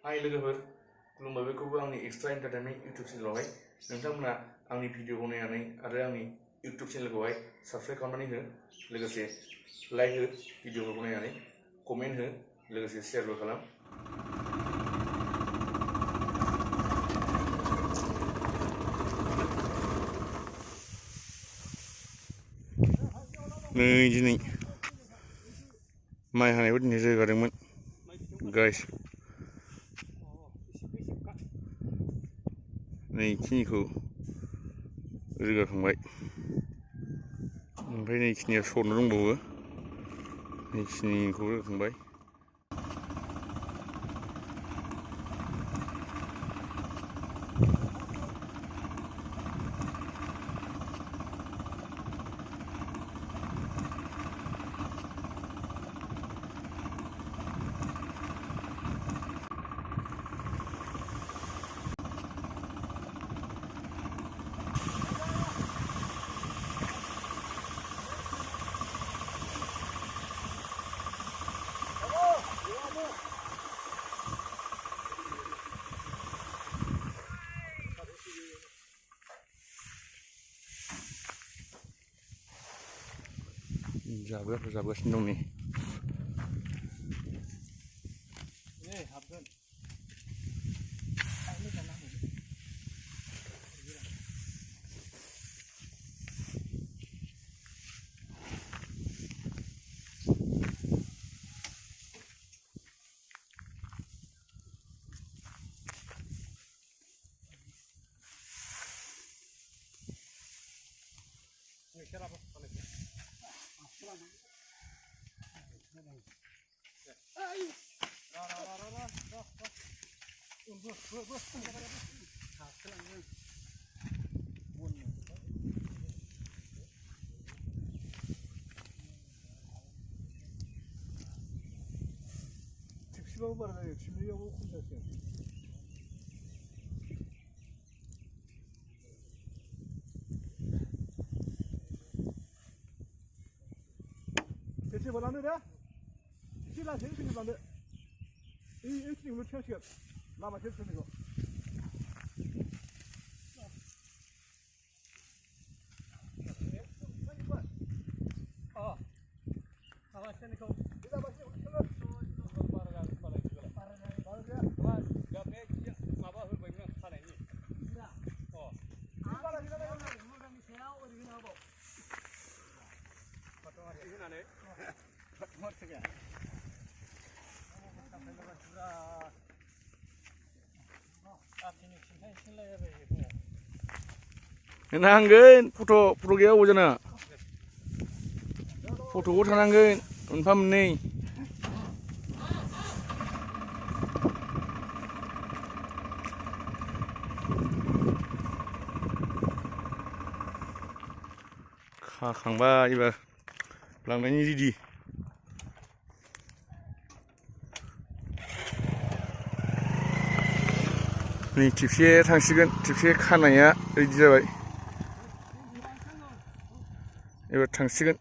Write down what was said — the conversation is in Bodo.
हाय लोगोफोर खुलुमबाय बयखौबो आंनि एक्सट्रा एन्टारटेनमेन्ट इउट्युब चेनेलावहाय नोंथांमोना आंनि भिडिअखौ नायनानै आरो आंनि इउट्युब चेनेलखौहाय साबस्क्राइब खालामनानै हो लोगोसे लाइक हो भिडिअफोरखौ नायनानै कमेन्ट हो लोगोसे शेयारबो खालाम नै दिनै माइ हानायबो दिनै रोगादोंमोन गाइस नै खिनिखौ रोगाखांबाय ओमफ्राय नै खिनिया सरनो दंबावो नै खिनिखौ रोगाखांबाय जाबोगासिनो दं नै 집시바고 말하자면 집리하고 혼자서 대체 뭐라는 거야? 실라 제일 생긴 건데 이 일찍으로 채우시겠 남아 제일 생긴 거 नांगोन फट' गैया अजाना फट'खौ थानांगोन मोनफा मोननै खाखांबाय एबार लांनायनि रेडि नै थिबसे थांसिगोन थिबसे खानाया रेडि जाबाय एबार थांसिगोन